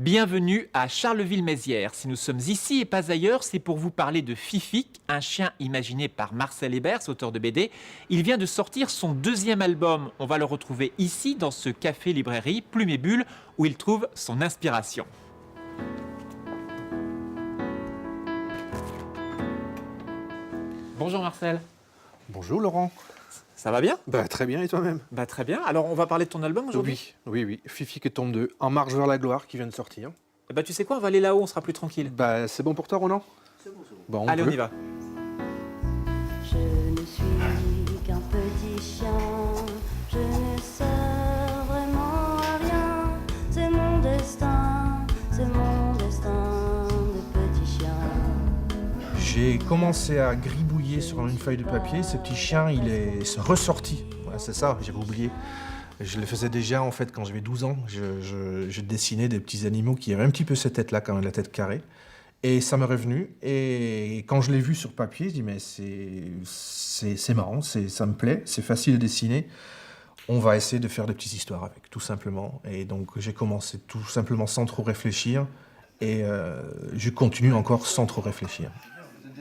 Bienvenue à Charleville-Mézières. Si nous sommes ici et pas ailleurs, c'est pour vous parler de Fifique, un chien imaginé par Marcel Hébers, auteur de BD. Il vient de sortir son deuxième album. On va le retrouver ici, dans ce café-librairie Plume et Bulle, où il trouve son inspiration. Bonjour Marcel. Bonjour Laurent. Ça va bien ? Très bien, et toi-même ? Très bien. Alors on va parler de ton album aujourd'hui ? Oui. Fifique et tome 2, En marche vers la gloire, qui vient de sortir. Tu sais quoi, on va aller là-haut, on sera plus tranquille. C'est bon pour toi, Ronan ? C'est bon, c'est bon. Bon, Allez, on y va. Je ne suis qu'un petit chien, je ne sers vraiment à rien. C'est mon destin de petit chien. J'ai commencé à gribouiller sur une feuille de papier. Ce petit chien, il est ressorti. Voilà, c'est ça, j'avais oublié. Je le faisais déjà en fait quand j'avais 12 ans. Je dessinais des petits animaux qui avaient un petit peu cette tête-là, quand même, la tête carrée. Et ça m'est revenu. Et quand je l'ai vu sur papier, je dis mais c'est marrant, ça me plaît, c'est facile à dessiner. On va essayer de faire des petites histoires avec, tout simplement. Et donc j'ai commencé tout simplement sans trop réfléchir. Et je continue encore sans trop réfléchir.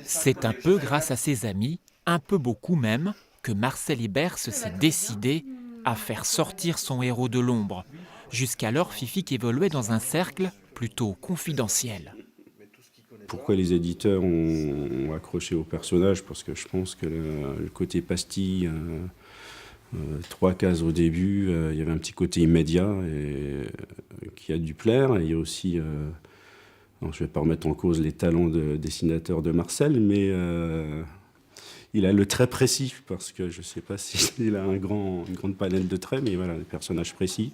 C'est un peu grâce à ses amis, un peu beaucoup même, que Marcel Hébers s'est décidé à faire sortir son héros de l'ombre. Jusqu'alors, Fifique évoluait dans un cercle plutôt confidentiel. Pourquoi les éditeurs ont accroché au personnage ? Parce que je pense que le côté pastille, 3 cases au début, il y avait un petit côté immédiat qui a dû plaire. Et il y a aussi... je ne vais pas remettre en cause les talents de dessinateur de Marcel, mais il a le trait précis, parce que je ne sais pas s'il a une grande palette de traits, mais voilà, des personnages précis,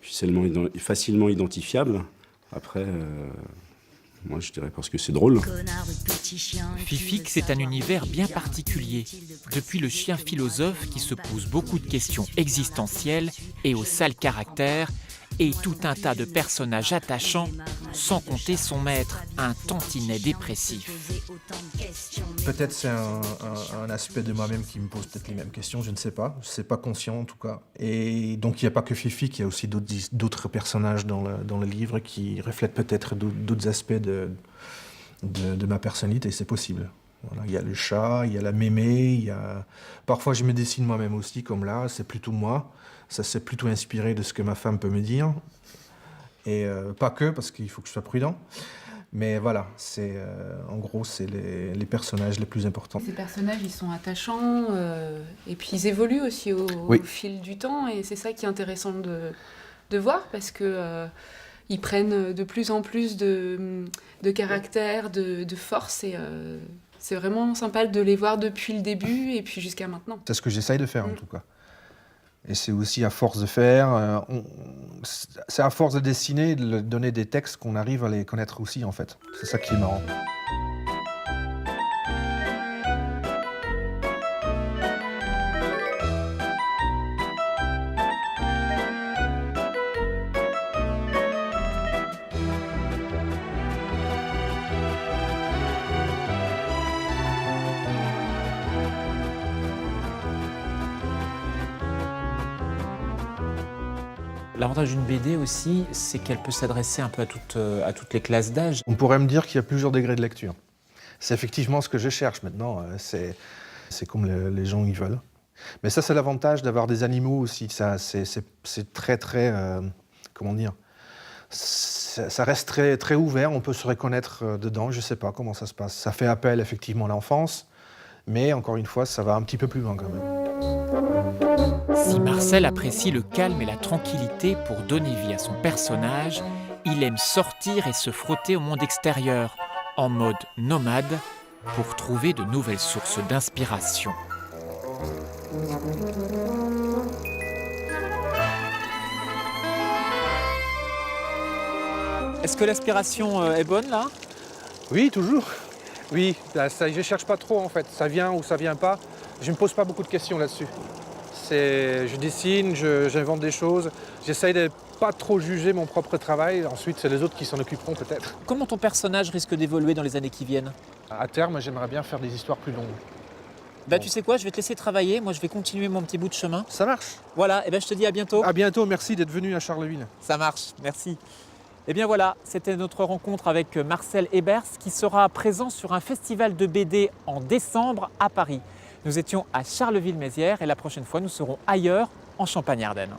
facilement identifiables. Après, moi je dirais parce que c'est drôle. Fifique, c'est un univers bien particulier. Depuis le chien philosophe qui se pose beaucoup de questions existentielles et au sale caractère, et tout un tas de personnages attachants, sans compter son maître, un tantinet dépressif. Peut-être c'est un aspect de moi-même qui me pose peut-être les mêmes questions, je ne sais pas. Je ne sais pas conscient en tout cas. Et donc il n'y a pas que Fifique, il y a aussi d'autres personnages dans le livre qui reflètent peut-être d'autres aspects de ma personnalité, c'est possible. Voilà, il y a le chat, il y a la mémé, parfois je me dessine moi-même aussi, comme là, c'est plutôt moi. Ça s'est plutôt inspiré de ce que ma femme peut me dire. Et pas que, parce qu'il faut que je sois prudent. Mais voilà, en gros, c'est les personnages les plus importants. Ces personnages, ils sont attachants, et puis ils évoluent aussi au fil du temps. Et c'est ça qui est intéressant de voir, parce que ils prennent de plus en plus de caractère, de force. Et c'est vraiment sympa de les voir depuis le début et puis jusqu'à maintenant. C'est ce que j'essaye de faire, en tout cas. Et c'est aussi à force de faire, c'est à force de dessiner, de donner des textes qu'on arrive à les connaître aussi, en fait. C'est ça qui est marrant. L'avantage d'une BD aussi, c'est qu'elle peut s'adresser un peu à toutes les classes d'âge. On pourrait me dire qu'il y a plusieurs degrés de lecture. C'est effectivement ce que je cherche maintenant. C'est comme les gens y veulent. Mais ça, c'est l'avantage d'avoir des animaux aussi. C'est très, comment dire, ça reste très, très ouvert. On peut se reconnaître dedans. Je ne sais pas comment ça se passe. Ça fait appel effectivement à l'enfance. Mais encore une fois, ça va un petit peu plus loin quand même. Si Marcel apprécie le calme et la tranquillité pour donner vie à son personnage, il aime sortir et se frotter au monde extérieur, en mode nomade, pour trouver de nouvelles sources d'inspiration. Est-ce que l'aspiration est bonne là ? Oui, toujours. Oui, je ne cherche pas trop en fait. Ça vient ou ça vient pas. Je ne me pose pas beaucoup de questions là-dessus. Je dessine, j'invente des choses. J'essaye de pas trop juger mon propre travail. Ensuite, c'est les autres qui s'en occuperont peut-être. Comment ton personnage risque d'évoluer dans les années qui viennent ? À terme, j'aimerais bien faire des histoires plus longues. Tu sais quoi, je vais te laisser travailler. Moi, je vais continuer mon petit bout de chemin. Ça marche. Voilà, et je te dis à bientôt. À bientôt, merci d'être venu à Charleville. Ça marche, merci. Et bien voilà, c'était notre rencontre avec Marcel Ebers qui sera présent sur un festival de BD en décembre à Paris. Nous étions à Charleville-Mézières et la prochaine fois nous serons ailleurs en Champagne-Ardenne.